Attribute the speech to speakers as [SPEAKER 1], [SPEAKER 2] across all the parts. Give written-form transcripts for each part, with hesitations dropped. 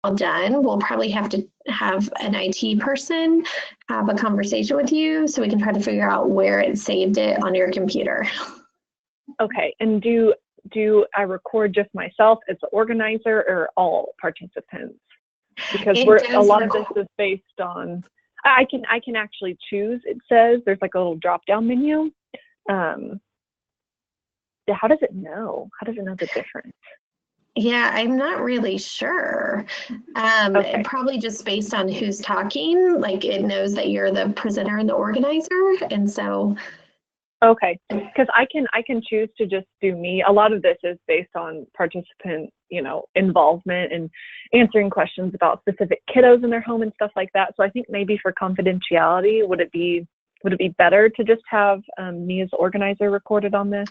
[SPEAKER 1] all done, we'll probably have to have an IT person have a conversation with you so we can try to figure out where it saved it on your computer.
[SPEAKER 2] Okay, and do I record just myself as the organizer or all participants? Because a lot of this is based on, I can actually choose, it says, there's like a little drop-down menu. How does it know? How does it know the difference?
[SPEAKER 1] Yeah, I'm not really sure.
[SPEAKER 2] Okay.
[SPEAKER 1] Probably just based on who's talking, like it knows that you're the presenter and the organizer. And so.
[SPEAKER 2] Okay, because I can choose to just do me. A lot of this is based on participant, involvement and answering questions about specific kiddos in their home and stuff like that. So I think maybe for confidentiality, would it be better to just have me as the organizer recorded on this?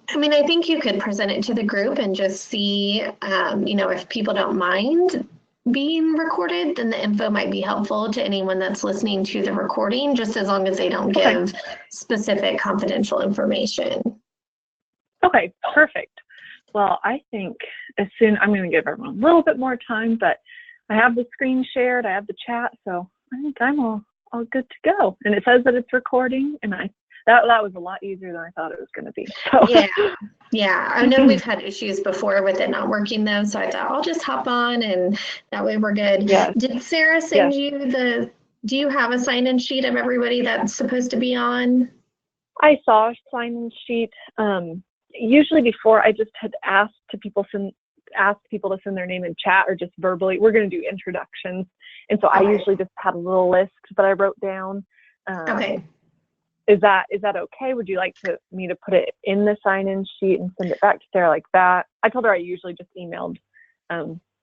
[SPEAKER 1] I mean, I think you could present it to the group and just see, if people don't mind being recorded, then the info might be helpful to anyone that's listening to the recording, just as long as they don't give specific confidential information.
[SPEAKER 2] Okay, perfect. Well, I think I'm going to give everyone a little bit more time, but I have the screen shared, I have the chat, so I think I'm all good to go. And it says that it's recording, and that was a lot easier than I thought it was going to be. So.
[SPEAKER 1] Yeah. I know we've had issues before with it not working though, so I thought I'll just hop on and that way we're good. Yes. Did Sarah send you do you have a sign-in sheet of everybody that's supposed to be on?
[SPEAKER 2] I saw a sign-in sheet. Usually before I just had asked people to send their name in chat or just verbally. We're going to do introductions. And so I usually just had a little list that I wrote down.
[SPEAKER 1] Okay.
[SPEAKER 2] Is that okay? Would you like me to put it in the sign-in sheet and send it back to Sarah like that? I told her I usually just emailed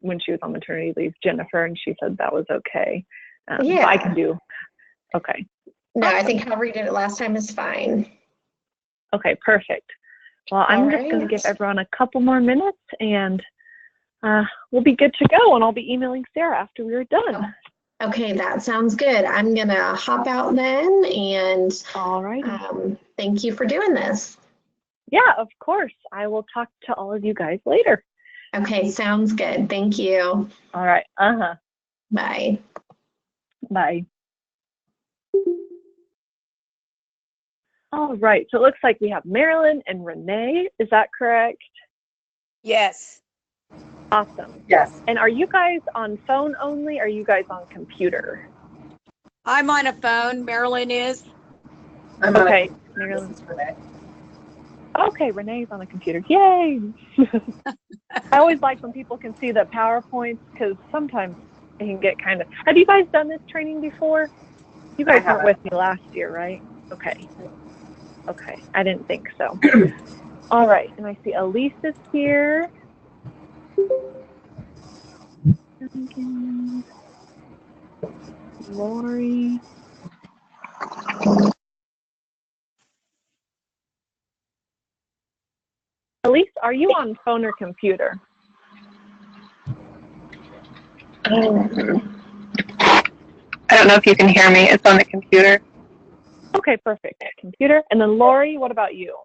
[SPEAKER 2] when she was on maternity leave, Jennifer, and she said that was okay. So I can do. Okay.
[SPEAKER 1] No, I think how we did it last time is fine.
[SPEAKER 2] Okay, perfect. Well, I'm just going to give everyone a couple more minutes, and we'll be good to go. And I'll be emailing Sarah after we're done.
[SPEAKER 1] Okay, that sounds good. I'm gonna hop out then, and
[SPEAKER 2] all right.
[SPEAKER 1] Thank you for doing this.
[SPEAKER 2] Yeah, of course. I will talk to all of you guys later.
[SPEAKER 1] Okay, sounds good. Thank you.
[SPEAKER 2] All right.
[SPEAKER 1] Bye.
[SPEAKER 2] Bye. All right. So it looks like we have Marilyn and Renee. Is that correct?
[SPEAKER 3] Yes.
[SPEAKER 2] Awesome.
[SPEAKER 3] Yes.
[SPEAKER 2] And are you guys on phone only? Or are you guys on computer?
[SPEAKER 3] I'm on a phone. Marilyn is.
[SPEAKER 2] Okay. Marilyn.
[SPEAKER 3] Renee.
[SPEAKER 2] Okay, Renee's on a computer. Yay! I always like when people can see the PowerPoints because sometimes it can get kind of. Have you guys done this training before? You guys weren't with me last year, right? Okay. Okay. I didn't think so. All right. And I see Elise is here. Lori. Elise, are you on phone or computer?
[SPEAKER 4] I don't know if you can hear me. It's on the computer.
[SPEAKER 2] Okay, perfect. Computer. And then Lori, what about you?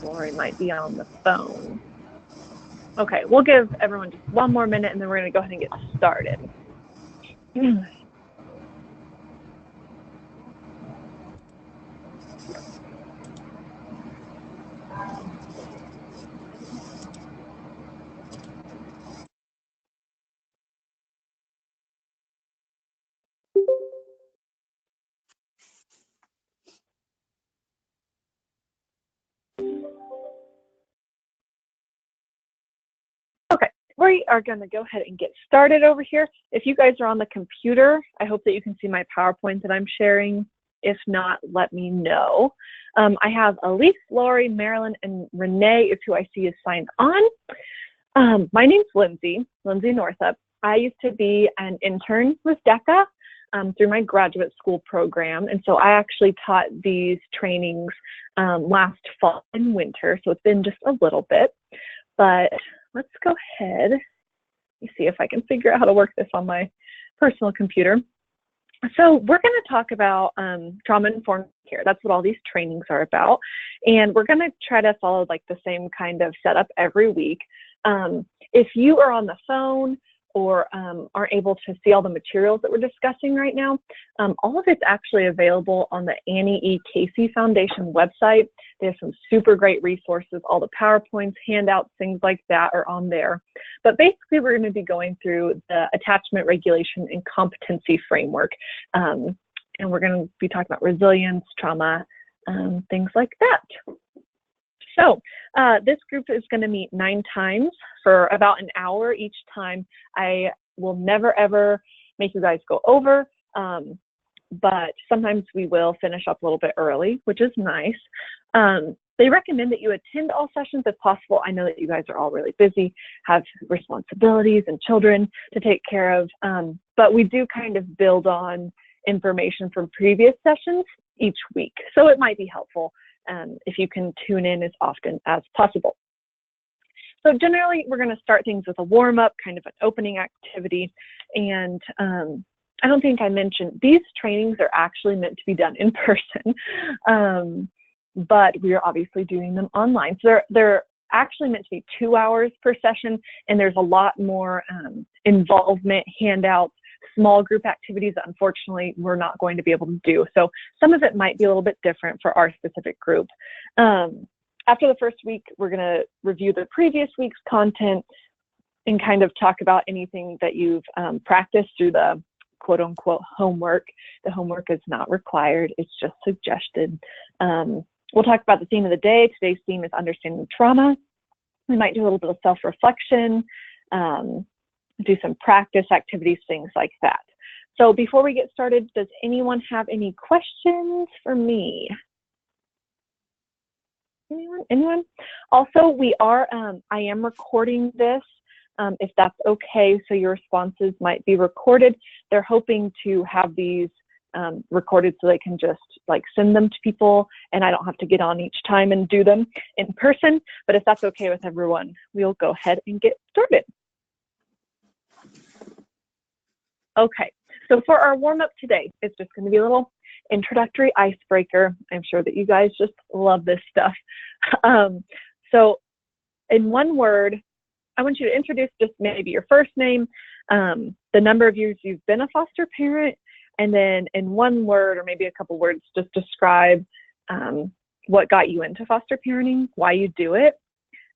[SPEAKER 2] Lori might be on the phone. Okay, we'll give everyone just one more minute and then we're going to go ahead and get started. Okay, we are going to go ahead and get started over here. If you guys are on the computer, I hope that you can see my PowerPoint that I'm sharing. If not, let me know. I have Elise, Lori, Marilyn, and Renee is who I see is signed on. My name's Lindsay Northup. I used to be an intern with DECA through my graduate school program. And so I actually taught these trainings last fall and winter. So it's been just a little bit, but let's go ahead. Let me see if I can figure out how to work this on my personal computer. So we're going to talk about trauma-informed care. That's what all these trainings are about. And we're going to try to follow like the same kind of setup every week. If you are on the phone or aren't able to see all the materials that we're discussing right now, all of it's actually available on the Annie E. Casey Foundation website. They have some super great resources. All the PowerPoints, handouts, things like that are on there. But basically, we're going to be going through the attachment regulation and competency framework. And we're going to be talking about resilience, trauma, things like that. So this group is going to meet 9 times for about an hour each time. I will never, ever make you guys go over, but sometimes we will finish up a little bit early, which is nice. They recommend that you attend all sessions if possible. I know that you guys are all really busy, have responsibilities and children to take care of, but we do kind of build on information from previous sessions each week. So it might be helpful if you can tune in as often as possible. So generally, we're going to start things with a warm-up, kind of an opening activity. And I don't think I mentioned, these trainings are actually meant to be done in person, but we are obviously doing them online. So they're actually meant to be 2 hours per session, and there's a lot more involvement, handouts, small group activities that unfortunately we're not going to be able to do. So some of it might be a little bit different for our specific group. After the first week, we're going to review the previous week's content and kind of talk about anything that you've practiced through the quote unquote homework. The homework is not required, it's just suggested. We'll talk about the theme of the day. Today's theme is understanding trauma. We might do a little bit of self-reflection, do some practice activities, things like that. So before we get started, does anyone have any questions for me? Anyone? Also, I am recording this, if that's okay, so your responses might be recorded. They're hoping to have these recorded so they can just like send them to people and I don't have to get on each time and do them in person. But if that's okay with everyone, we'll go ahead and get started. Okay, so for our warm-up today, it's just going to be a little introductory icebreaker. I'm sure that you guys just love this stuff. So in one word, I want you to introduce just maybe your first name, the number of years you've been a foster parent, and then in one word or maybe a couple words, just describe what got you into foster parenting, why you do it.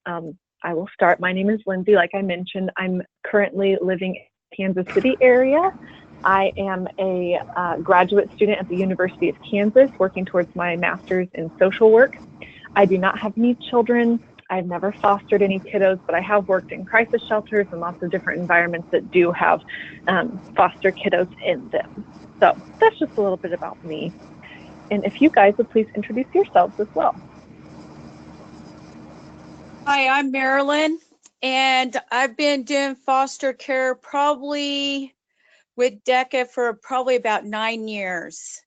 [SPEAKER 2] I will start. My name is Lindsay. Like I mentioned, I'm currently living in the Kansas City area. I am a graduate student at the University of Kansas, working towards my master's in social work. I do not have any children. I've never fostered any kiddos, but I have worked in crisis shelters and lots of different environments that do have foster kiddos in them. So that's just a little bit about me. And if you guys would please introduce yourselves as well.
[SPEAKER 3] Hi, I'm Marilyn, and I've been doing foster care probably with DECA for probably about 9 years.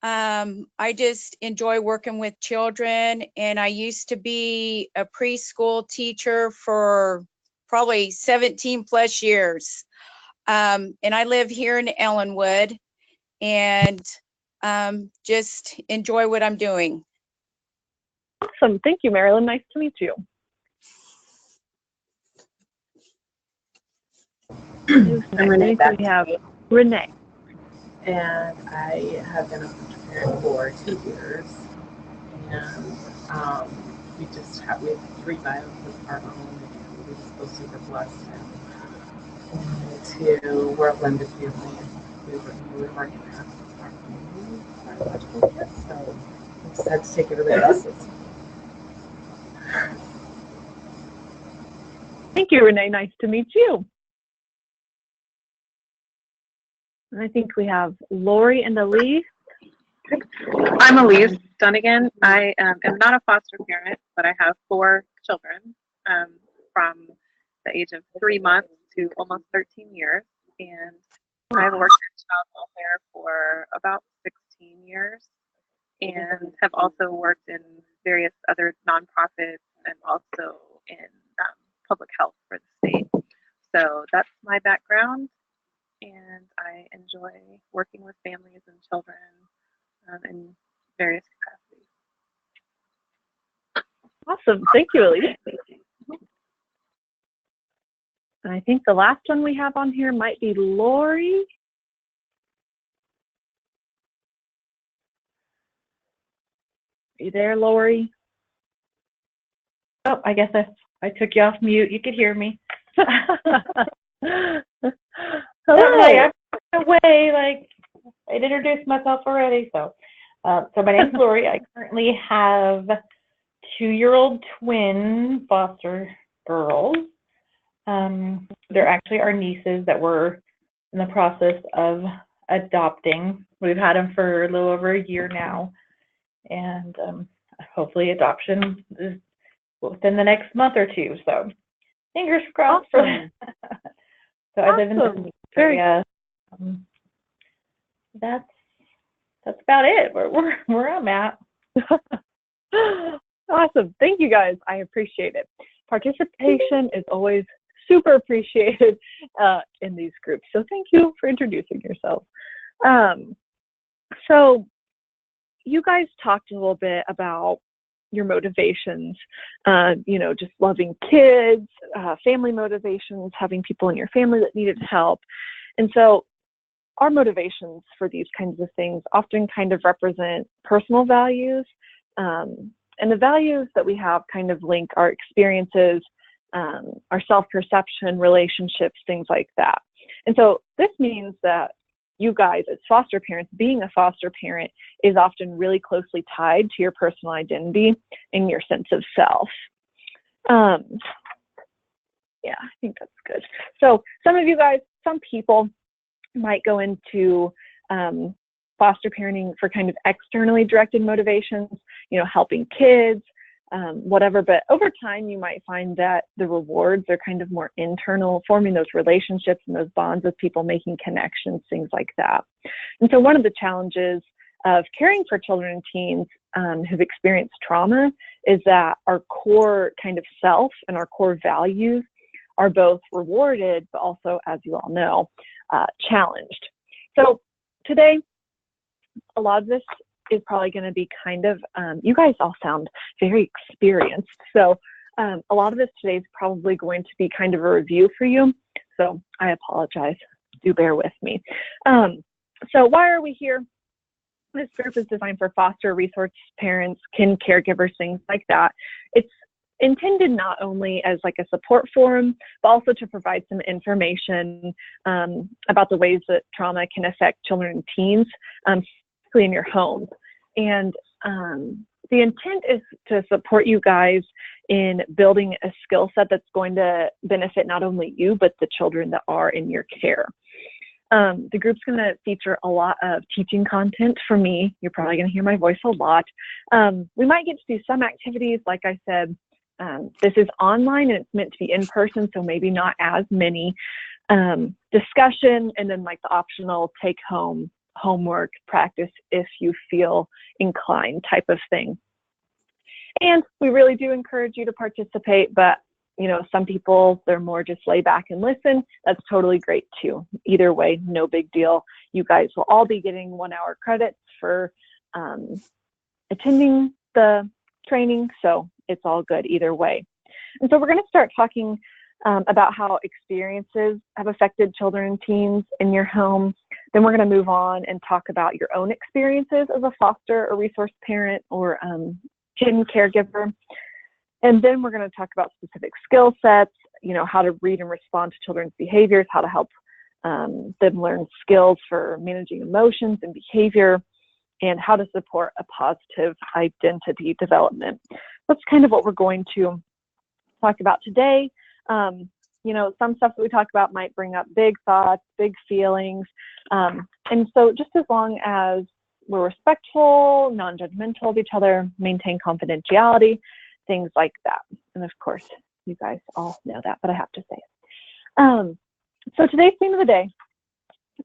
[SPEAKER 3] I just enjoy working with children, and I used to be a preschool teacher for probably 17 plus years. And I live here in Ellenwood and just enjoy what I'm doing.
[SPEAKER 2] Awesome. Thank you, Marilyn. Nice to meet you.
[SPEAKER 5] I'm Renee.
[SPEAKER 2] We have Renee.
[SPEAKER 5] And I have been a foster parent for 2 years. And we have 3 bios of our own, and we just feel super blessed we're a blended family. We were already past our own biological kids, so we just had to take everybody else's.
[SPEAKER 2] Thank you, Renee. Nice to meet you. And I think we have Lori and Elise.
[SPEAKER 4] I'm Elise Dunnigan. I am not a foster parent, but I have 4 children from the age of 3 months to almost 13 years. And I've worked in child welfare for about 16 years and have also worked in various other nonprofits and also in public health for the state. So that's my background. And and I enjoy working with families and children in various capacities.
[SPEAKER 2] Awesome. Thank you, Elise. And I think the last one we have on here might be Lori. Are you there, Lori?
[SPEAKER 6] Oh, I guess I took you off mute. You could hear me.
[SPEAKER 2] Hello.
[SPEAKER 6] I'm away. Like, I'd introduced myself already. So my name's Lori. I currently have 2-year-old twin foster girls. They're actually our nieces that we're in the process of adopting. We've had them for a little over a year now, and hopefully adoption is within the next month or two. So fingers crossed.
[SPEAKER 2] Awesome.
[SPEAKER 6] So I live in the area. That's about it. Where I'm at.
[SPEAKER 2] Awesome. Thank you guys. I appreciate it. Participation is always super appreciated in these groups. So thank you for introducing yourself. So you guys talked a little bit about your motivations, just loving kids, family motivations, having people in your family that needed help. And so our motivations for these kinds of things often kind of represent personal values. And the values that we have kind of link our experiences, our self-perception, relationships, things like that. And so this means that you guys as foster parents, being a foster parent is often really closely tied to your personal identity and your sense of self. Yeah, I think that's good. So some people might go into foster parenting for kind of externally directed motivations, helping kids, whatever. But over time, you might find that the rewards are kind of more internal, forming those relationships and those bonds with people, making connections, things like that. And so one of the challenges of caring for children and teens who've experienced trauma is that our core kind of self and our core values are both rewarded, but also, as you all know, challenged. So today, a lot of this is probably going to be kind of, you guys all sound very experienced. So a lot of this today is probably going to be kind of a review for you. So I apologize. Do bear with me. So why are we here? This group is designed for foster resource parents, kin caregivers, things like that. It's intended not only as like a support forum, but also to provide some information about the ways that trauma can affect children and teens, specifically in your homes. And the intent is to support you guys in building a skill set that's going to benefit not only you, but the children that are in your care. The group's going to feature a lot of teaching content for me. You're probably going to hear my voice a lot. We might get to do some activities, like I said. This is online and it's meant to be in person, so maybe not as many. Discussion, and then like the optional take home homework practice if you feel inclined type of thing. And we really do encourage you to participate, but some people, they're more just lay back and listen. That's totally great too. Either way, no big deal. You guys will all be getting 1-hour credits for attending the training, so it's all good either way. And so we're going to start talking about how experiences have affected children and teens in your home. Then we're going to move on and talk about your own experiences as a foster or resource parent or kin caregiver. And then we're going to talk about specific skill sets, how to read and respond to children's behaviors, how to help them learn skills for managing emotions and behavior, and how to support a positive identity development. That's kind of what we're going to talk about today. Some stuff that we talk about might bring up big thoughts, big feelings. And so just as long as we're respectful, non-judgmental of each other, maintain confidentiality, things like that. And of course, you guys all know that, but I have to say it. So today's theme of the day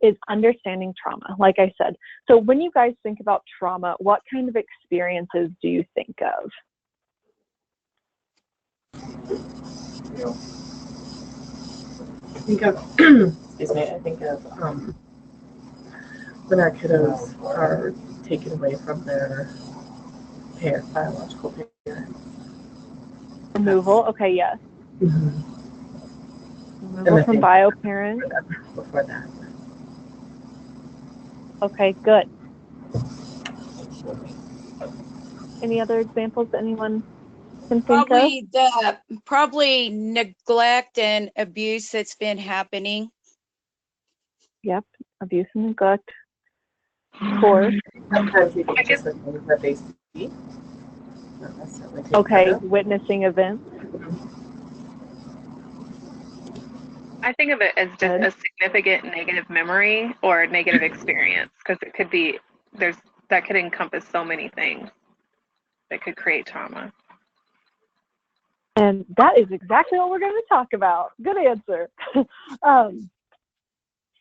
[SPEAKER 2] is understanding trauma, like I said. So when you guys think about trauma, what kind of experiences do you think of?
[SPEAKER 5] I think of excuse me, I think of when our kiddos are taken away from their biological parent.
[SPEAKER 2] Removal. Okay, yes.
[SPEAKER 5] Mm-hmm.
[SPEAKER 2] Removal from bio parents.
[SPEAKER 5] Before that.
[SPEAKER 2] Okay, good. Any other examples that anyone can think of?
[SPEAKER 3] Probably neglect and abuse that's been happening.
[SPEAKER 2] Yep, abuse and neglect. Of course.
[SPEAKER 5] Sometimes we think just the things that they see. Not necessarily
[SPEAKER 2] okay, witnessing events.
[SPEAKER 4] I think of it as just a significant negative memory or negative experience, because it could be that could encompass so many things that could create trauma.
[SPEAKER 2] And that is exactly what we're going to talk about. Good answer.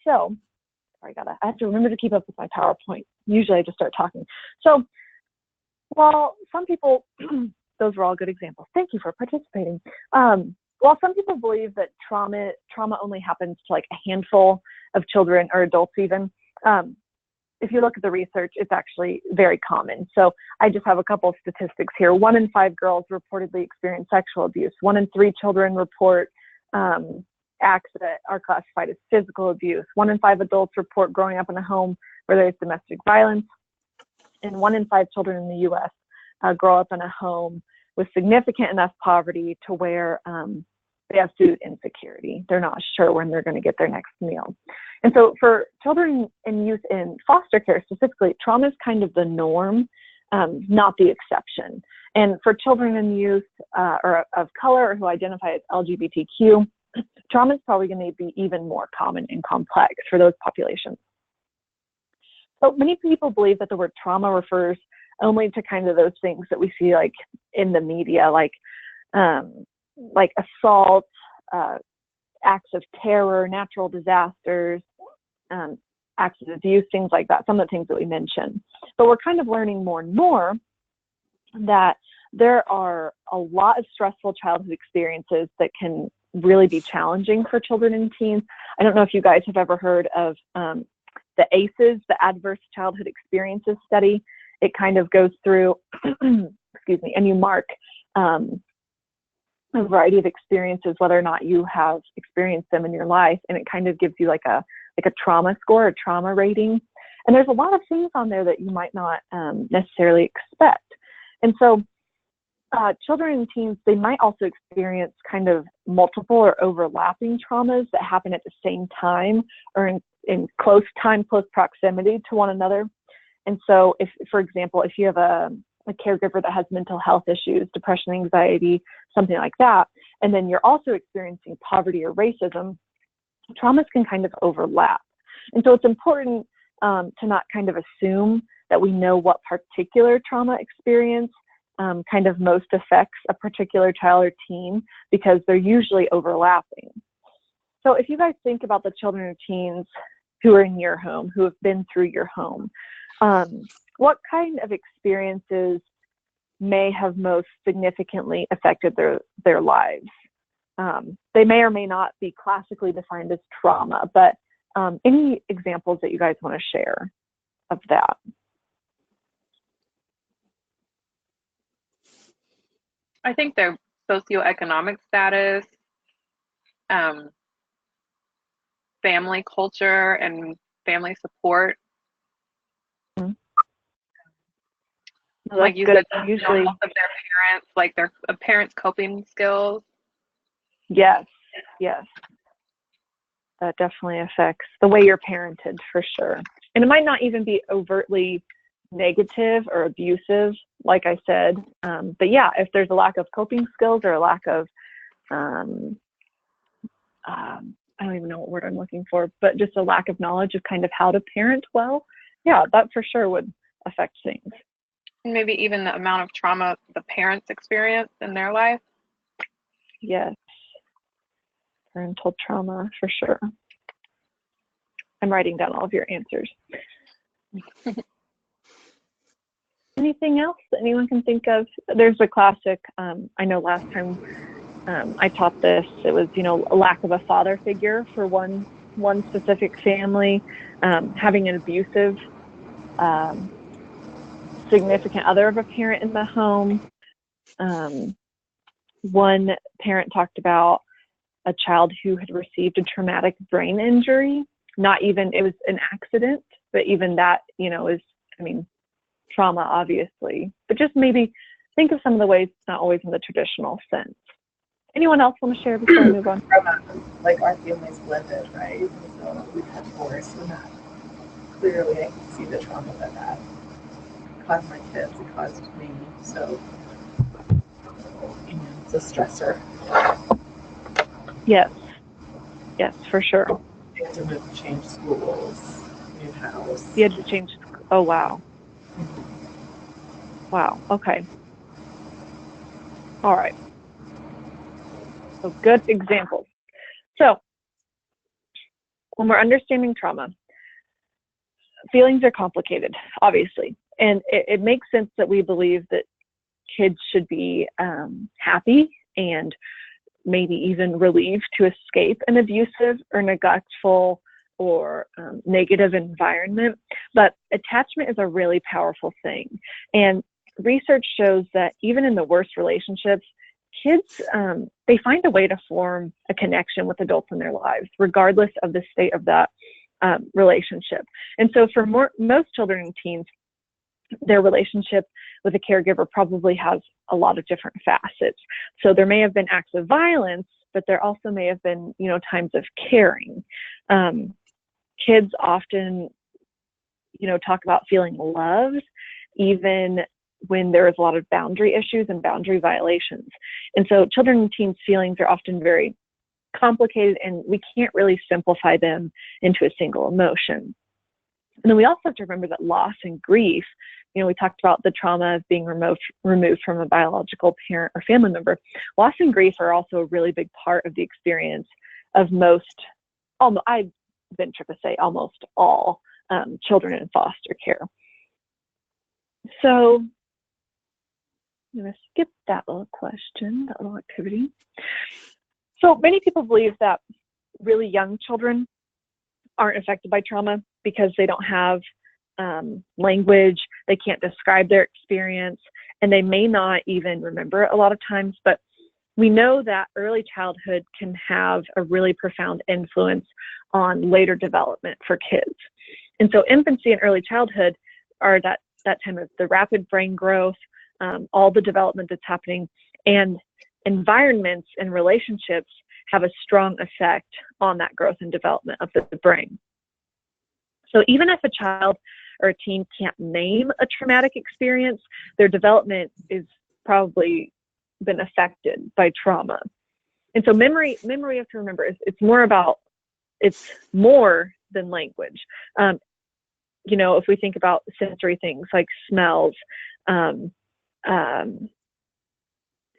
[SPEAKER 2] So I have to remember to keep up with my PowerPoint. Usually I just start talking. So while some people, those were all good examples. Thank you for participating. While some people believe that trauma only happens to like a handful of children or adults even, if you look at the research, it's actually very common. So I just have a couple of statistics here. 1 in 5 girls reportedly experience sexual abuse. 1 in 3 children report acts that are classified as physical abuse. 1 in 5 adults report growing up in a home where there's domestic violence. And 1 in 5 children in the U.S. Grow up in a home with significant enough poverty to where they have food insecurity. They're not sure when they're going to get their next meal. And so for children and youth in foster care specifically, trauma is kind of the norm, not the exception. And for children and youth or of color or who identify as LGBTQ, trauma is probably going to be even more common and complex for those populations. So many people believe that the word trauma refers only to kind of those things that we see like in the media, like assault, acts of terror, natural disasters, acts of abuse, things like that, some of the things that we mentioned. But we're kind of learning more and more that there are a lot of stressful childhood experiences that can really be challenging for children and teens. I don't know if you guys have ever heard of the ACEs, the Adverse Childhood Experiences Study. It kind of goes through, excuse me, and you mark a variety of experiences, whether or not you have experienced them in your life, and it kind of gives you like a trauma score, a trauma rating. And there's a lot of things on there that you might not necessarily expect. And so children and teens, they might also experience kind of multiple or overlapping traumas that happen at the same time or in close proximity to one another. And so if, for example, if you have a caregiver that has mental health issues, depression, anxiety, something like that, and then you're also experiencing poverty or racism, traumas can kind of overlap. And so it's important to not kind of assume that we know what particular trauma experience kind of most affects a particular child or teen, because they're usually overlapping. So if you guys think about the children or teens who are in your home, who have been through your home, what kind of experiences may have most significantly affected their lives? They may or may not be classically defined as trauma, but any examples that you guys want to share of that?
[SPEAKER 4] I think their socioeconomic status, family culture, and family support.
[SPEAKER 2] Mm-hmm.
[SPEAKER 4] Like you said, usually of their parents, like their parents' coping skills.
[SPEAKER 2] Yes. That definitely affects the way you're parented, for sure. And it might not even be overtly negative or abusive, like I said. But yeah, if there's a lack of coping skills or a lack of, I don't even know what word I'm looking for, but just a lack of knowledge of kind of how to parent well, yeah, that for sure would affect things.
[SPEAKER 4] And maybe even the amount of trauma the parents experience in their life.
[SPEAKER 2] Yes. Parental trauma, for sure. I'm writing down all of your answers. Anything else that anyone can think of? There's a classic, I know last time I taught this, it was, a lack of a father figure for one one specific family having an abusive significant other of a parent in the home. One parent talked about a child who had received a traumatic brain injury. Not even, it was an accident, but even that, you know, is, I mean, trauma, obviously. But just maybe think of some of the ways it's not always in the traditional sense. Anyone else want to share before we move on?
[SPEAKER 5] Like our family's blended, right? So we've had divorce, and that clearly I can see the trauma that caused my kids, it caused me. So, you know, it's a stressor.
[SPEAKER 2] Yes, yes, for sure.
[SPEAKER 5] You have to move, change schools, new house.
[SPEAKER 2] You had to change. Oh, wow. Wow. Okay. All right. So good examples. So when we're understanding trauma, feelings are complicated, obviously. And it makes sense that we believe that kids should be happy and maybe even relieved to escape an abusive or neglectful or negative environment. But attachment is a really powerful thing. And research shows that even in the worst relationships, kids, they find a way to form a connection with adults in their lives, regardless of the state of that relationship. And so for most children and teens, their relationship with a caregiver probably has a lot of different facets. So there may have been acts of violence, but there also may have been, you know, times of caring. Kids often, you know, talk about feeling loved, even when there is a lot of boundary issues and boundary violations. And so children and teens' feelings are often very complicated, and we can't really simplify them into a single emotion. And then we also have to remember that loss and grief, you know, we talked about the trauma of being removed from a biological parent or family member. Loss and grief are also a really big part of the experience of I venture to say almost all children in foster care. So I'm going to skip that little question, that little activity. So many people believe that really young children aren't affected by trauma because they don't have language, they can't describe their experience, and they may not even remember it a lot of times. But we know that early childhood can have a really profound influence on later development for kids. And so infancy and early childhood are that time of the rapid brain growth, all the development that's happening, and environments and relationships have a strong effect on that growth and development of the brain. So even if a child or a teen can't name a traumatic experience, their development is probably been affected by trauma. And so memory you have to remember, it's more than language. You know, if we think about sensory things like smells,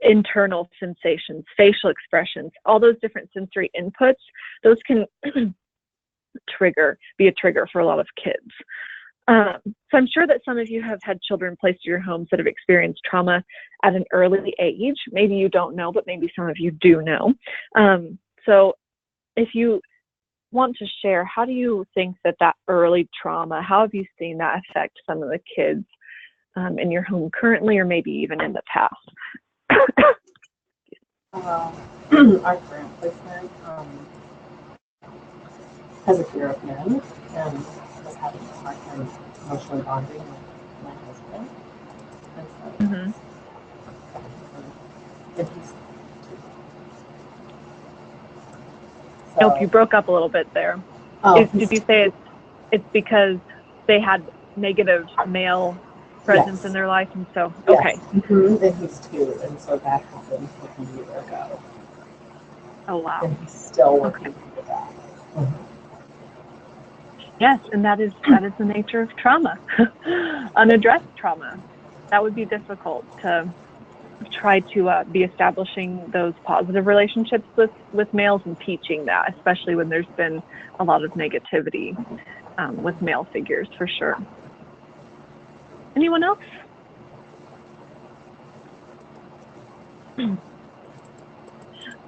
[SPEAKER 2] internal sensations, facial expressions, all those different sensory inputs, those can be a trigger for a lot of kids. So I'm sure that some of you have had children placed in your homes that have experienced trauma at an early age. Maybe you don't know, but maybe some of you do know. So if you want to share, how do you think that early trauma, how have you seen that affect some of the kids in your home currently, or maybe even in the past?
[SPEAKER 5] Our current placement has a fear of men and was having a hard time emotionally bonding with my husband. And so, and he's
[SPEAKER 2] Nope, you broke up a little bit there. Did you say it's because they had negative male presence in their life, and so okay.
[SPEAKER 5] And he's 2, and so that happened like a year ago.
[SPEAKER 2] Oh wow.
[SPEAKER 5] And he's still working through that.
[SPEAKER 2] Yes, and that is the nature of trauma. Unaddressed trauma. That would be difficult to try to be establishing those positive relationships with males and teaching that, especially when there's been a lot of negativity with male figures, for sure. Anyone else?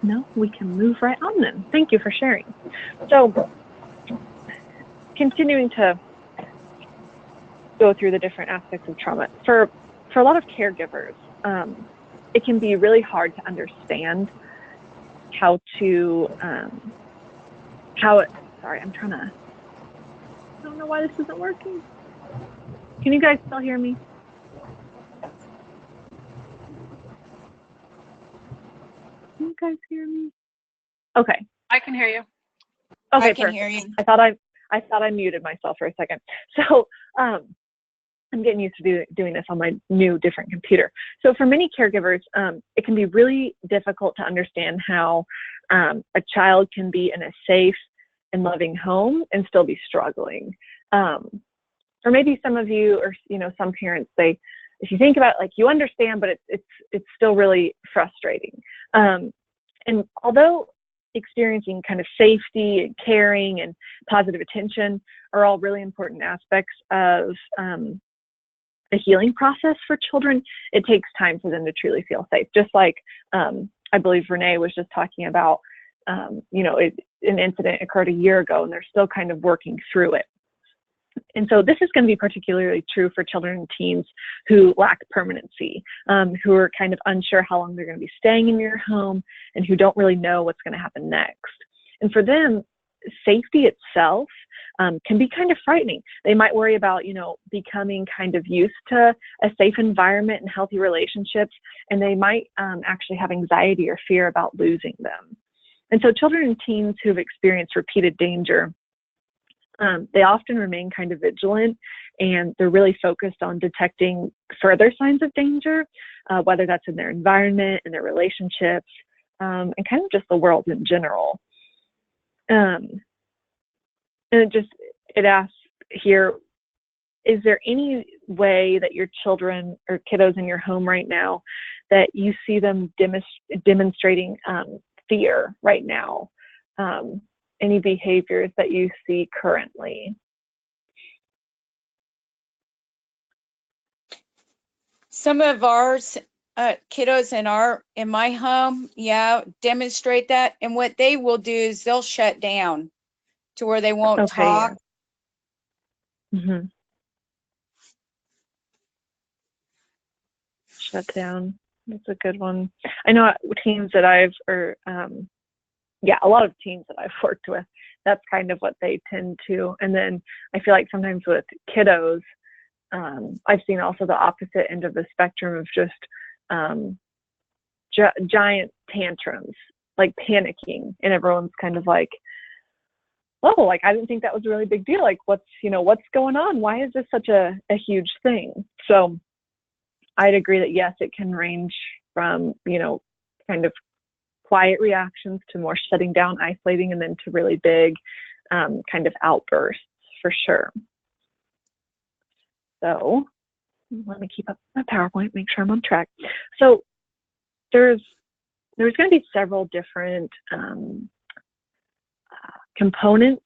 [SPEAKER 2] No, we can move right on then. Thank you for sharing. So continuing to go through the different aspects of trauma, for a lot of caregivers, it can be really hard to understand how to, sorry, I don't know why this isn't working. Can you guys still hear me? Can you guys hear me? Okay.
[SPEAKER 4] I can hear you.
[SPEAKER 2] Okay,
[SPEAKER 3] I can
[SPEAKER 2] perfect.
[SPEAKER 3] hear you.
[SPEAKER 2] I thought I muted myself for a second. So I'm getting used to doing this on my new different computer. So for many caregivers, it can be really difficult to understand how a child can be in a safe and loving home and still be struggling. Or maybe some of you, or some parents, if you think about it, like, you understand, but it's still really frustrating. And although experiencing kind of safety and caring and positive attention are all really important aspects of the healing process for children, it takes time for them to truly feel safe. Just like I believe Renee was just talking about, an incident occurred a year ago and they're still kind of working through it. And so this is going to be particularly true for children and teens who lack permanency, who are kind of unsure how long they're going to be staying in your home, and who don't really know what's going to happen next. And for them, safety itself can be kind of frightening. They might worry about, becoming kind of used to a safe environment and healthy relationships, and they might actually have anxiety or fear about losing them. And so children and teens who have experienced repeated danger, they often remain kind of vigilant, and they're really focused on detecting further signs of danger, whether that's in their environment, in their relationships, and kind of just the world in general. And it asks here, is there any way that your children or kiddos in your home right now that you see them demonstrating fear right now? Any behaviors that you see currently?
[SPEAKER 3] Some of ours, kiddos in my home, demonstrate that. And what they will do is they'll shut down to where they won't talk.
[SPEAKER 2] Yeah. Mm-hmm. Shut down. That's a good one. I know teens that a lot of teens that I've worked with, that's kind of what they tend to. And then I feel like sometimes with kiddos, I've seen also the opposite end of the spectrum of just giant tantrums, like panicking, and everyone's kind of like, oh, like, I didn't think that was a really big deal. Like, what's going on? Why is this such a huge thing? So I'd agree that yes, it can range from, kind of quiet reactions to more shutting down, isolating, and then to really big kind of outbursts for sure. So let me keep up my PowerPoint, make sure I'm on track. So there's going to be several different components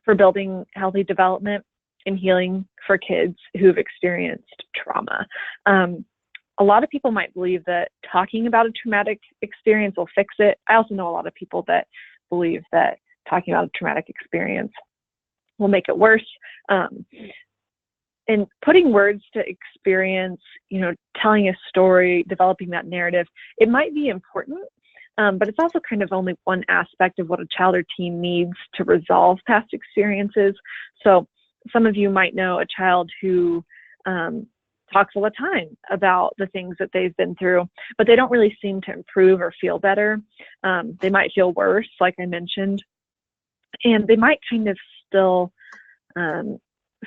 [SPEAKER 2] for building healthy development and healing for kids who've experienced trauma. A lot of people might believe that talking about a traumatic experience will fix it. I also know a lot of people that believe that talking about a traumatic experience will make it worse. And putting words to experience, telling a story, developing that narrative, it might be important, but it's also kind of only one aspect of what a child or teen needs to resolve past experiences. So some of you might know a child who talks all the time about the things that they've been through, but they don't really seem to improve or feel better. They might feel worse, like I mentioned, and they might kind of still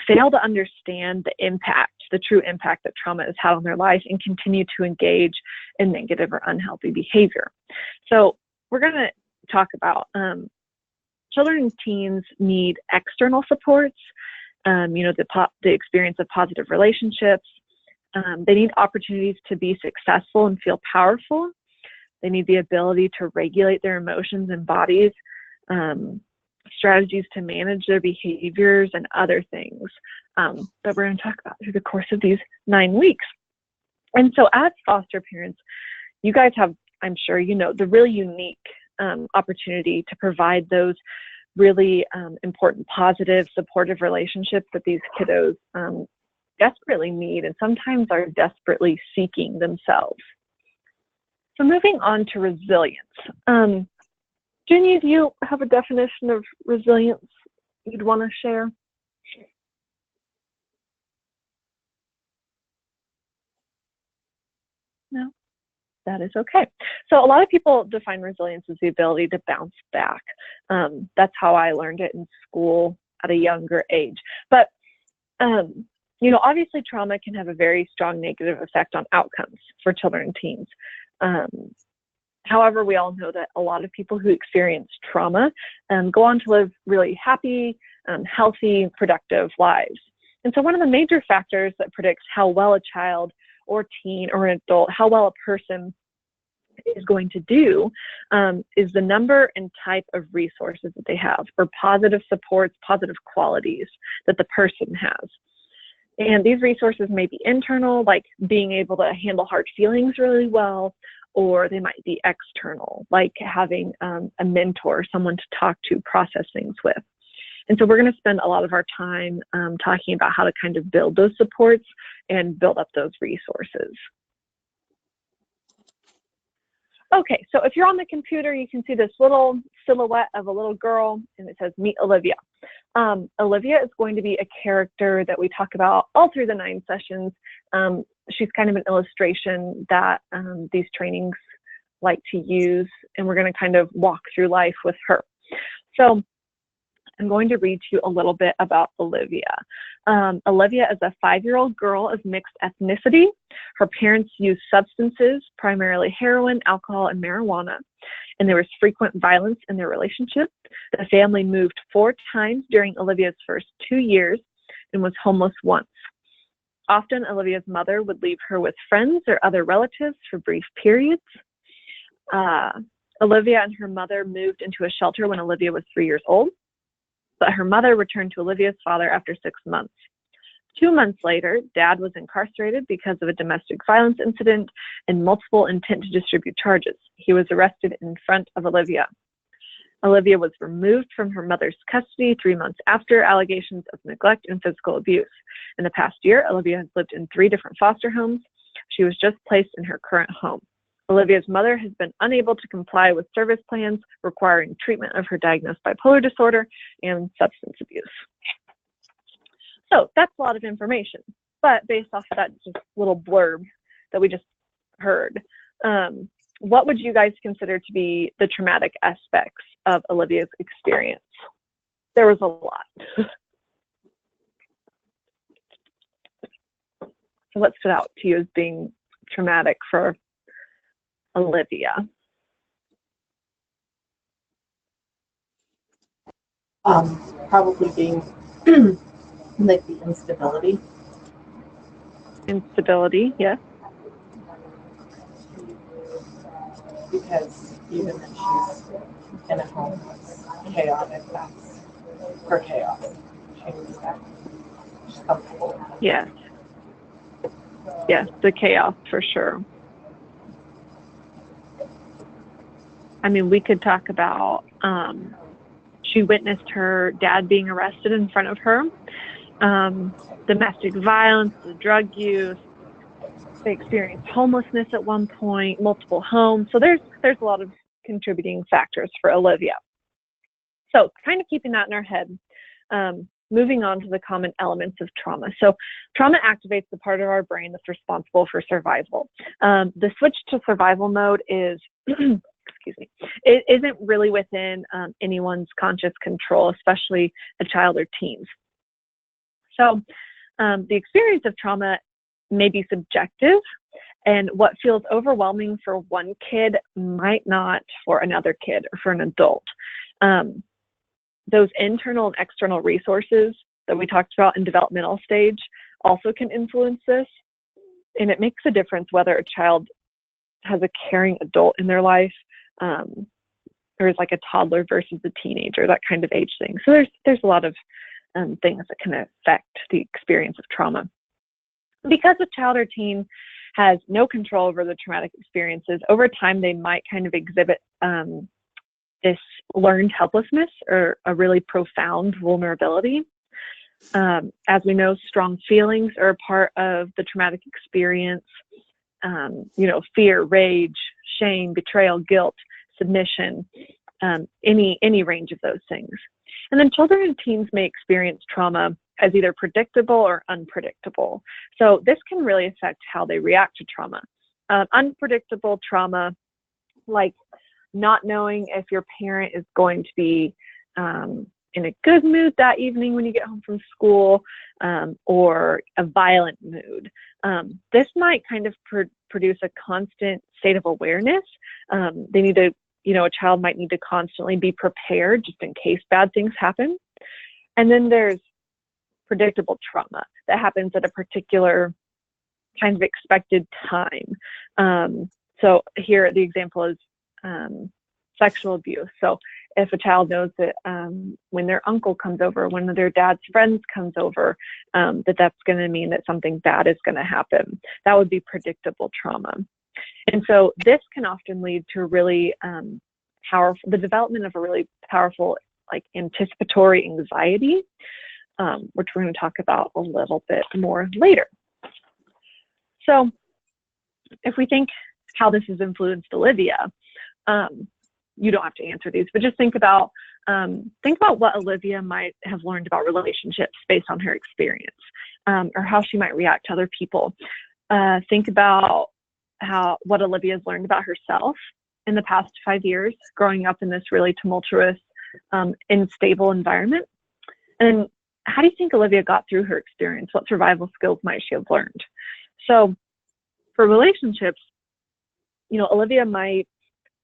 [SPEAKER 2] fail to understand the true impact that trauma has had on their life, and continue to engage in negative or unhealthy behavior. So we're going to talk about children and teens need external supports, the experience of positive relationships. They need opportunities to be successful and feel powerful. They need the ability to regulate their emotions and bodies, strategies to manage their behaviors, and other things that we're going to talk about through the course of these 9 weeks. And so as foster parents, you guys have, I'm sure the really unique opportunity to provide those really important, positive, supportive relationships that these kiddos desperately need and sometimes are desperately seeking themselves. So moving on to resilience. Ginny, do you have a definition of resilience you'd want to share? No? That is okay. So a lot of people define resilience as the ability to bounce back. That's how I learned it in school at a younger age. But, you know, obviously trauma can have a very strong negative effect on outcomes for children and teens. However, we all know that a lot of people who experience trauma go on to live really happy, healthy, productive lives. And so one of the major factors that predicts how well a child or teen or an adult, how well a person is going to do is the number and type of resources that they have, or positive supports, positive qualities that the person has. And these resources may be internal, like being able to handle hard feelings really well, or they might be external, like having a mentor, someone to talk to, process things with. And so we're going to spend a lot of our time talking about how to kind of build those supports and build up those resources. Okay, so if you're on the computer, you can see this little silhouette of a little girl, and it says, "Meet Olivia." Olivia is going to be a character that we talk about all through the 9 sessions. She's kind of an illustration that these trainings like to use, and we're going to kind of walk through life with her. So I'm going to read to you a little bit about Olivia. Olivia is a 5-year-old girl of mixed ethnicity. Her parents used substances, primarily heroin, alcohol, and marijuana, and there was frequent violence in their relationship. The family moved 4 times during Olivia's first 2 years and was homeless once. Often, Olivia's mother would leave her with friends or other relatives for brief periods. Olivia and her mother moved into a shelter when Olivia was 3 years old, but her mother returned to Olivia's father after 6 months. 2 months later, Dad was incarcerated because of a domestic violence incident and multiple intent to distribute charges. He was arrested in front of Olivia. Olivia was removed from her mother's custody 3 months after allegations of neglect and physical abuse. In the past year, Olivia has lived in 3 different foster homes. She was just placed in her current home. Olivia's mother has been unable to comply with service plans requiring treatment of her diagnosed bipolar disorder and substance abuse. So that's a lot of information, but based off of that just little blurb that we just heard, what would you guys consider to be the traumatic aspects of Olivia's experience? There was a lot. So what stood out to you as being traumatic for Olivia?
[SPEAKER 5] Probably being like the instability.
[SPEAKER 2] Instability, yes.
[SPEAKER 5] Because even if she's in a home that's chaotic, that's her chaos. She needs that. She's comfortable with that.
[SPEAKER 2] Yes. Yes, the chaos for sure. I mean, we could talk about, she witnessed her dad being arrested in front of her, domestic violence, the drug use, they experienced homelessness at one point, multiple homes. So there's a lot of contributing factors for Olivia. So kind of keeping that in our head, moving on to the common elements of trauma. So trauma activates the part of our brain that's responsible for survival. The switch to survival mode is, excuse me, it isn't really within anyone's conscious control, especially a child or teens. So the experience of trauma may be subjective, and what feels overwhelming for one kid might not for another kid or for an adult. Those internal and external resources that we talked about in developmental stage also can influence this, and it makes a difference whether a child has a caring adult in their life, or is like a toddler versus a teenager, that kind of age thing. So there's a lot of things that can affect the experience of trauma. Because a child or teen has no control over the traumatic experiences, over time they might kind of exhibit this learned helplessness or a really profound vulnerability. As we know, strong feelings are a part of the traumatic experience. Fear, rage, shame, betrayal, guilt, submission, any range of those things. And then children and teens may experience trauma as either predictable or unpredictable. So this can really affect how they react to trauma. Unpredictable trauma, like not knowing if your parent is going to be in a good mood that evening when you get home from school, or a violent mood. This might kind of produce a constant state of awareness. They need to, a child might need to constantly be prepared just in case bad things happen. And then there's predictable trauma that happens at a particular kind of expected time. So here the example is sexual abuse. So if a child knows that when their uncle comes over, when their dad's friends comes over, that's going to mean that something bad is going to happen. That would be predictable trauma. And so this can often lead to really the development of a really powerful, like anticipatory anxiety, which we're going to talk about a little bit more later. So if we think how this has influenced Olivia, you don't have to answer these, but just think about what Olivia might have learned about relationships based on her experience, or how she might react to other people. Think about what Olivia has learned about herself in the past 5 years, growing up in this really tumultuous, unstable environment. And how do you think Olivia got through her experience? What survival skills might she have learned? So for relationships, Olivia might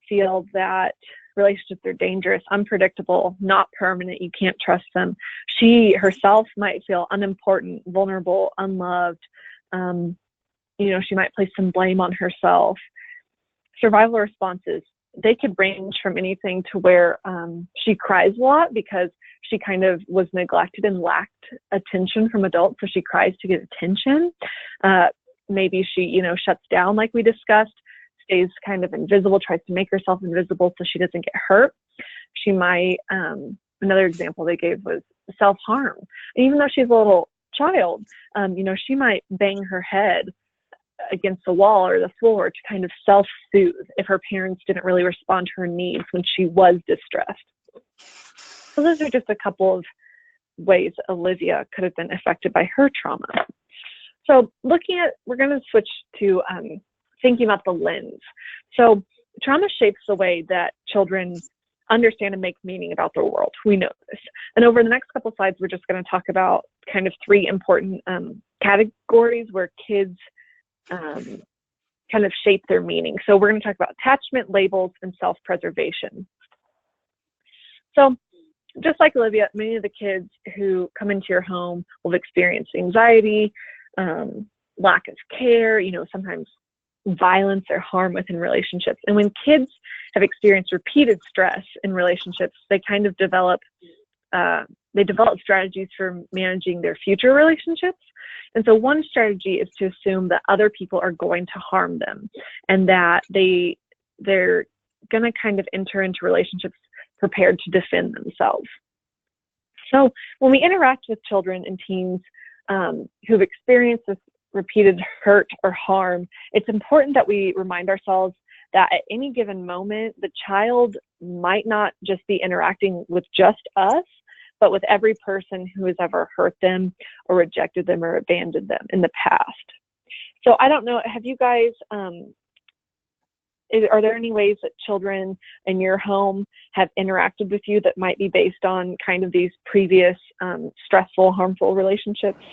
[SPEAKER 2] feel that relationships are dangerous, unpredictable, not permanent, you can't trust them. She herself might feel unimportant, vulnerable, unloved. She might place some blame on herself. Survival responses, they could range from anything to where she cries a lot because she kind of was neglected and lacked attention from adults, so she cries to get attention. Maybe she, shuts down like we discussed, stays kind of invisible, tries to make herself invisible so she doesn't get hurt. She might, another example they gave was self-harm. Even though she's a little child, she might bang her head against the wall or the floor to kind of self-soothe if her parents didn't really respond to her needs when she was distressed. So those are just a couple of ways Olivia could have been affected by her trauma. So we're going to switch to thinking about the lens. So trauma shapes the way that children understand and make meaning about their world. We know this. And over the next couple slides, we're just going to talk about kind of 3 important categories where kids kind of shape their meaning. So we're going to talk about attachment, labels, and self-preservation. So just like Olivia, many of the kids who come into your home will have experienced anxiety, lack of care, sometimes violence or harm within relationships. And when kids have experienced repeated stress in relationships, they kind of develop strategies for managing their future relationships. And so one strategy is to assume that other people are going to harm them and that they're going to kind of enter into relationships prepared to defend themselves. So when we interact with children and teens who've experienced this repeated hurt or harm, it's important that we remind ourselves that at any given moment, the child might not just be interacting with just us, but with every person who has ever hurt them or rejected them or abandoned them in the past. So I don't know, have you guys, are there any ways that children in your home have interacted with you that might be based on kind of these previous stressful, harmful relationships?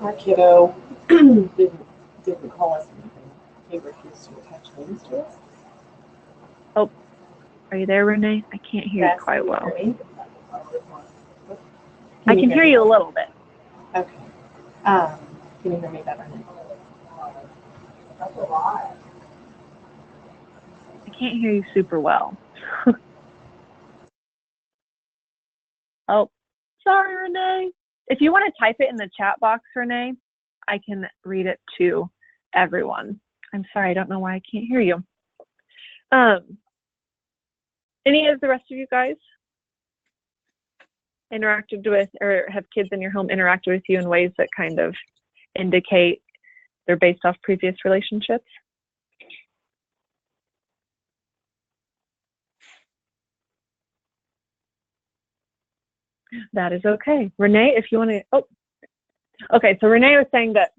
[SPEAKER 5] Our kiddo didn't call us anything. He refused to attach names to us.
[SPEAKER 2] Oh, are you there, Renee? I can't hear you quite well. I can hear you a little bit.
[SPEAKER 5] Okay. Can you hear me better now? That's a lot.
[SPEAKER 2] I can't hear you super well. Oh, sorry, Renee. If you want to type it in the chat box, Renee, I can read it to everyone. I'm sorry, I don't know why I can't hear you. Any of the rest of you guys interacted with, or have kids in your home interacted with you in ways that kind of indicate they're based off previous relationships? That is okay. Renee, if you want to, oh, okay. So Renee was saying that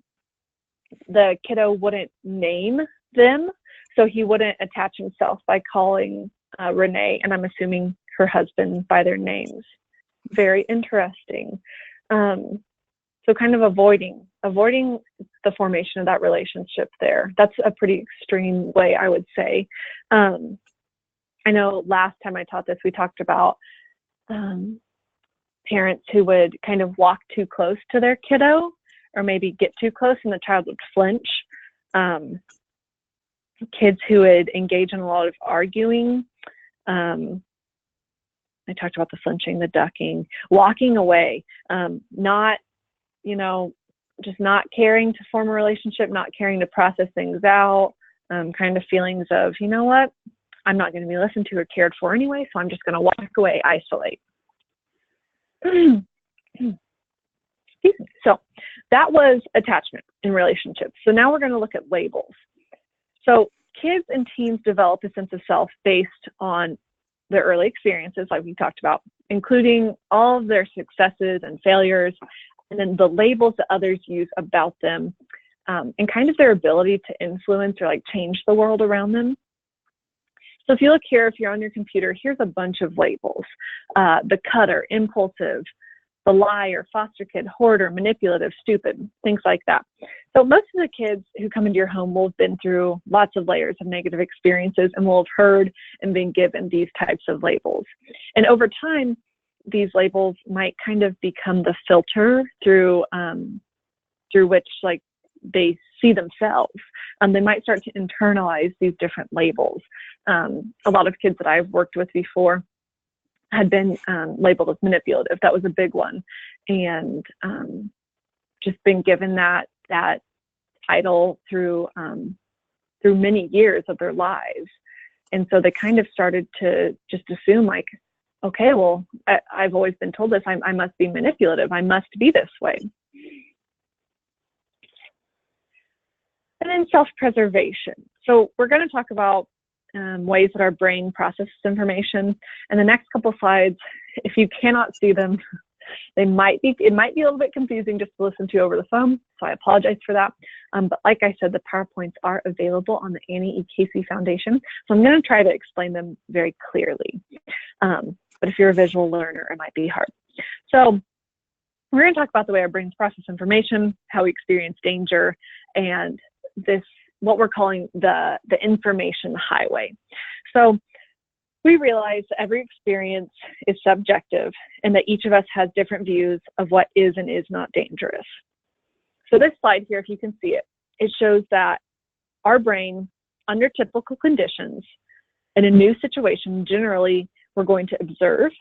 [SPEAKER 2] the kiddo wouldn't name them, so he wouldn't attach himself by calling Renee, and I'm assuming her husband, by their names. Very interesting. So kind of avoiding the formation of that relationship there. That's a pretty extreme way, I would say. I know last time I taught this, we talked about parents who would kind of walk too close to their kiddo, or maybe get too close and the child would flinch. Kids who would engage in a lot of arguing. I talked about the flinching, the ducking, walking away, not, just not caring to form a relationship, not caring to process things out, kind of feelings of, you know what, I'm not going to be listened to or cared for anyway, so I'm just going to walk away, isolate. Excuse me. So that was attachment in relationships. So now we're going to look at labels. So kids and teens develop a sense of self based on their early experiences, like we talked about, including all of their successes and failures, and then the labels that others use about them, and kind of their ability to influence or like change the world around them. So if you look here, if you're on your computer, here's a bunch of labels. The cutter, impulsive, the liar, foster kid, hoarder, manipulative, stupid, things like that. So most of the kids who come into your home will have been through lots of layers of negative experiences and will have heard and been given these types of labels. And over time, these labels might kind of become the filter through which like they see themselves. They might start to internalize these different labels. A lot of kids that I've worked with before had been labeled as manipulative. That was a big one. And just been given that title through many years of their lives. And so they kind of started to just assume like, okay, well, I've always been told this, I must be manipulative. I must be this way. And then self-preservation. So we're going to talk about ways that our brain processes information. And the next couple slides, if you cannot see them, it might be a little bit confusing just to listen to over the phone. So I apologize for that. But like I said, the PowerPoints are available on the Annie E. Casey Foundation. So I'm going to try to explain them very clearly. But if you're a visual learner, it might be hard. So we're going to talk about the way our brains process information, how we experience danger, and this, what we're calling the information highway. So we realize that every experience is subjective and that each of us has different views of what is and is not dangerous. So this slide here, if you can see it, it shows that our brain, under typical conditions, in a new situation, generally, we're going to observe,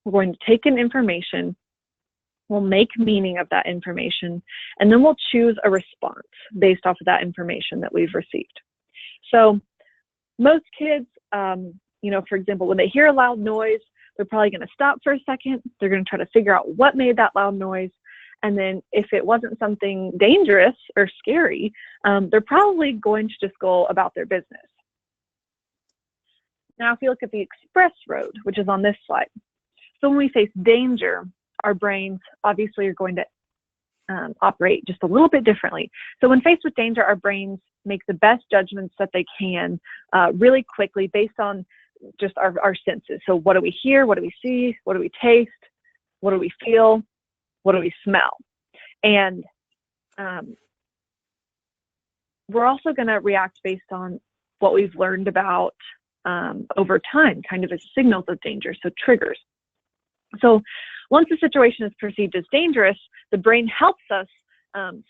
[SPEAKER 2] we're going to take in information, we'll make meaning of that information, and then we'll choose a response based off of that information that we've received. So most kids, for example, when they hear a loud noise, they're probably going to stop for a second. They're going to try to figure out what made that loud noise. And then if it wasn't something dangerous or scary, they're probably going to just go about their business. Now, if you look at the express road, which is on this slide, so when we face danger, our brains obviously are going to operate just a little bit differently. So when faced with danger, our brains make the best judgments that they can really quickly based on just our senses. So what do we hear? What do we see? What do we taste? What do we feel? What do we smell? And we're also going to react based on what we've learned about over time, kind of as signals of danger, so triggers. So once the situation is perceived as dangerous, the brain helps us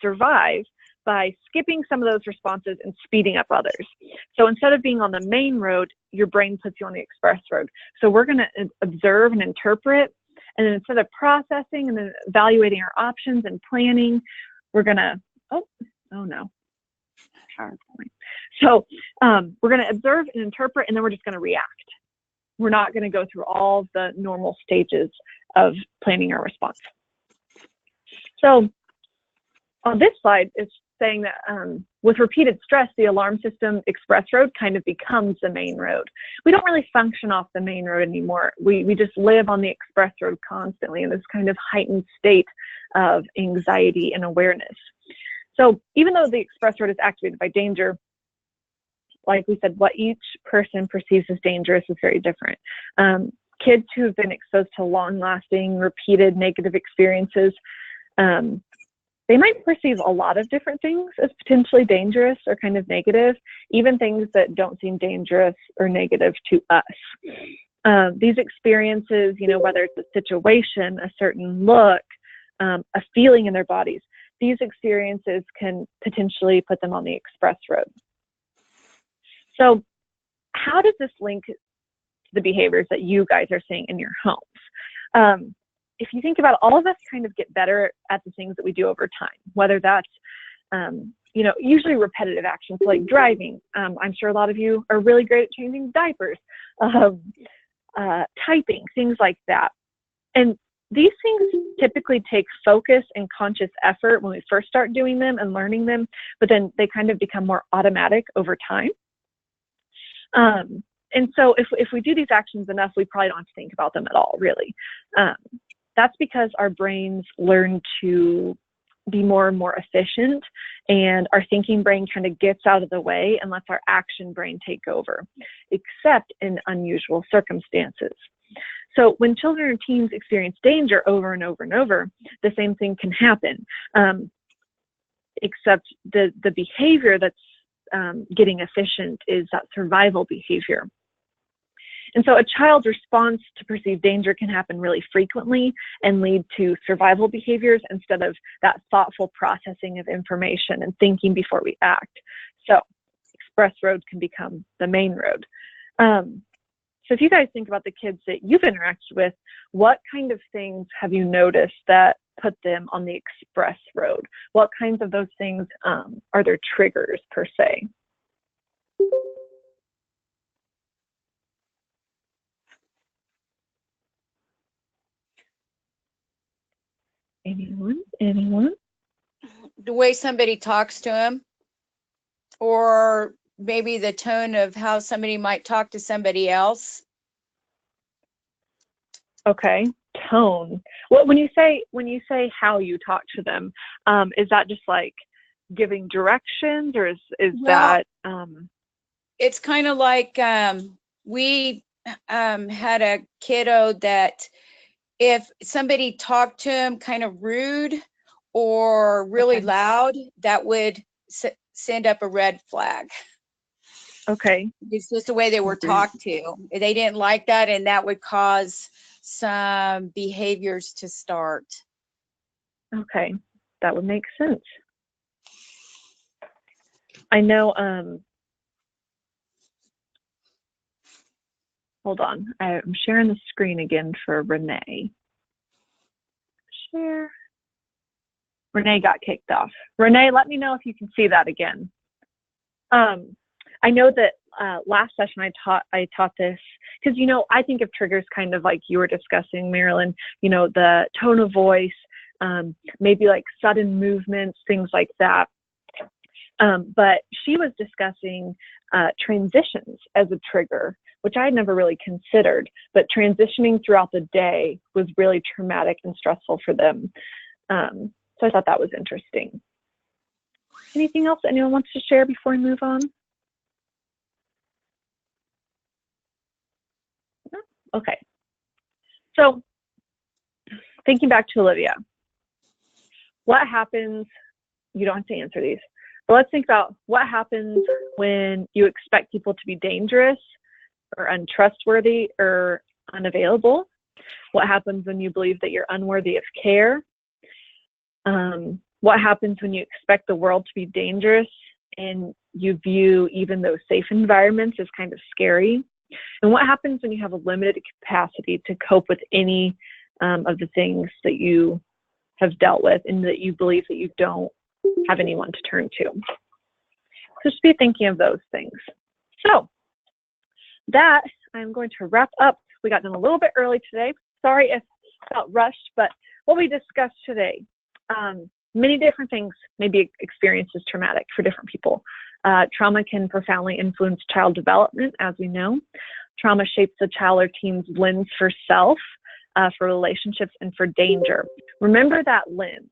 [SPEAKER 2] survive by skipping some of those responses and speeding up others. So instead of being on the main road, your brain puts you on the express road. So we're going to observe and interpret, and then instead of processing and then evaluating our options and planning, we're going to, oh no. PowerPoint. So we're going to observe and interpret, and then we're just going to react. We're not going to go through all the normal stages of planning our response. So on this slide, it's saying that with repeated stress, the alarm system express road kind of becomes the main road. We don't really function off the main road anymore. We just live on the express road constantly in this kind of heightened state of anxiety and awareness. So even though the express road is activated by danger, like we said, what each person perceives as dangerous is very different. Kids who have been exposed to long-lasting, repeated negative experiences, they might perceive a lot of different things as potentially dangerous or kind of negative, even things that don't seem dangerous or negative to us. These experiences, you know, whether it's a situation, a certain look, a feeling in their bodies, these experiences can potentially put them on the express road. So how does this link to the behaviors that you guys are seeing in your homes? If you think about it, all of us kind of get better at the things that we do over time, whether that's, you know, usually repetitive actions like driving. I'm sure a lot of you are really great at changing diapers, typing, things like that. And these things typically take focus and conscious effort when we first start doing them and learning them, but then they kind of become more automatic over time. And so if we do these actions enough, we probably don't have to think about them at all, really. That's because our brains learn to be more and more efficient, and our thinking brain kind of gets out of the way and lets our action brain take over, except in unusual circumstances. So when children or teens experience danger over and over and over, the same thing can happen, except the behavior that's getting efficient is that survival behavior. And so a child's response to perceived danger can happen really frequently and lead to survival behaviors instead of that thoughtful processing of information and thinking before we act. So express road can become the main road. So if you guys think about the kids that you've interacted with, what kind of things have you noticed that put them on the express road? What kinds of those things are their triggers per se? Anyone?
[SPEAKER 3] The way somebody talks to him, or maybe the tone of how somebody might talk to somebody else.
[SPEAKER 2] Okay, tone. Well, when you say how you talk to them, is that just like giving directions, or is that?
[SPEAKER 3] It's kind of like we had a kiddo that if somebody talked to him kind of rude or really loud, that would send up a red flag.
[SPEAKER 2] Okay.
[SPEAKER 3] It's just the way they were talked to. They didn't like that, and that would cause some behaviors to start. Okay,
[SPEAKER 2] that would make sense. I know, hold on, I'm sharing the screen again for Renee. Share. Renee got kicked off. Renee, let me know if you can see that again. I know that last session I taught this because, you know, I think of triggers kind of like you were discussing, Marilyn, you know, the tone of voice, maybe like sudden movements, things like that. But she was discussing transitions as a trigger, which I had never really considered, but transitioning throughout the day was really traumatic and stressful for them. So I thought that was interesting. Anything else anyone wants to share before we move on? No? Okay. So thinking back to Olivia, what happens, you don't have to answer these, but let's think about what happens when you expect people to be dangerous or untrustworthy or unavailable. What happens when you believe that you're unworthy of care? What happens when you expect the world to be dangerous and you view even those safe environments as kind of scary? And what happens when you have a limited capacity to cope with any of the things that you have dealt with and that you believe that you don't have anyone to turn to? So just be thinking of those things. So that I'm going to wrap up. We got done a little bit early today. Sorry if I felt rushed, but what we discussed today, many different things may be experienced as traumatic for different people. Trauma can profoundly influence child development, as we know. Trauma shapes the child or teen's lens for self, for relationships, and for danger. Remember that lens.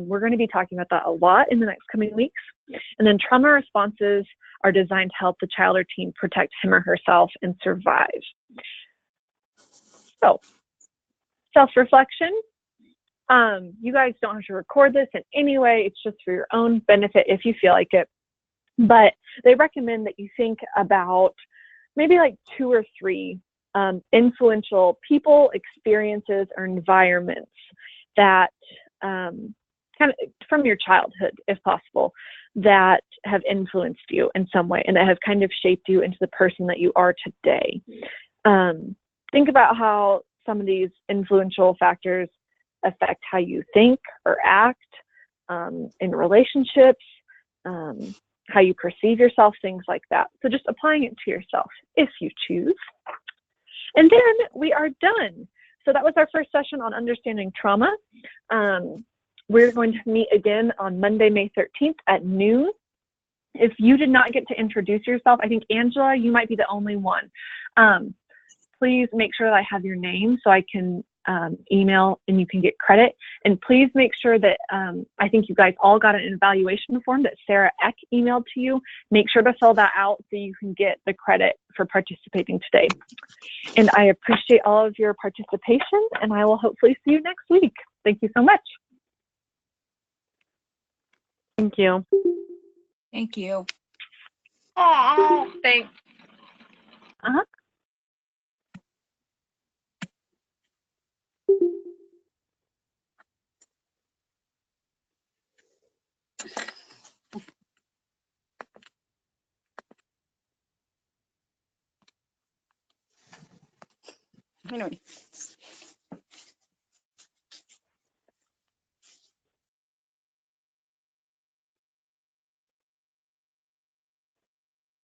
[SPEAKER 2] We're going to be talking about that a lot in the next coming weeks. And then trauma responses are designed to help the child or teen protect him or herself and survive. So, self-reflection. You guys don't have to record this in any way. It's just for your own benefit if you feel like it. But they recommend that you think about maybe like 2 or 3 influential people, experiences, or environments that kind of from your childhood, if possible, that have influenced you in some way and that have kind of shaped you into the person that you are today. Think about how some of these influential factors affect how you think or act in relationships, how you perceive yourself, things like that. So just applying it to yourself if you choose. And then we are done. So that was our first session on understanding trauma. We're going to meet again on Monday, May 13th at noon. If you did not get to introduce yourself, I think, Angela, you might be the only one. Please make sure that I have your name so I can email and you can get credit. And please make sure that, I think you guys all got an evaluation form that Sarah Eck emailed to you. Make sure to fill that out so you can get the credit for participating today. And I appreciate all of your participation, and I will hopefully see you next week. Thank you so much. Thank you.
[SPEAKER 3] Thank you.
[SPEAKER 4] Oh, thanks.
[SPEAKER 2] Uh-huh.
[SPEAKER 3] Anyway.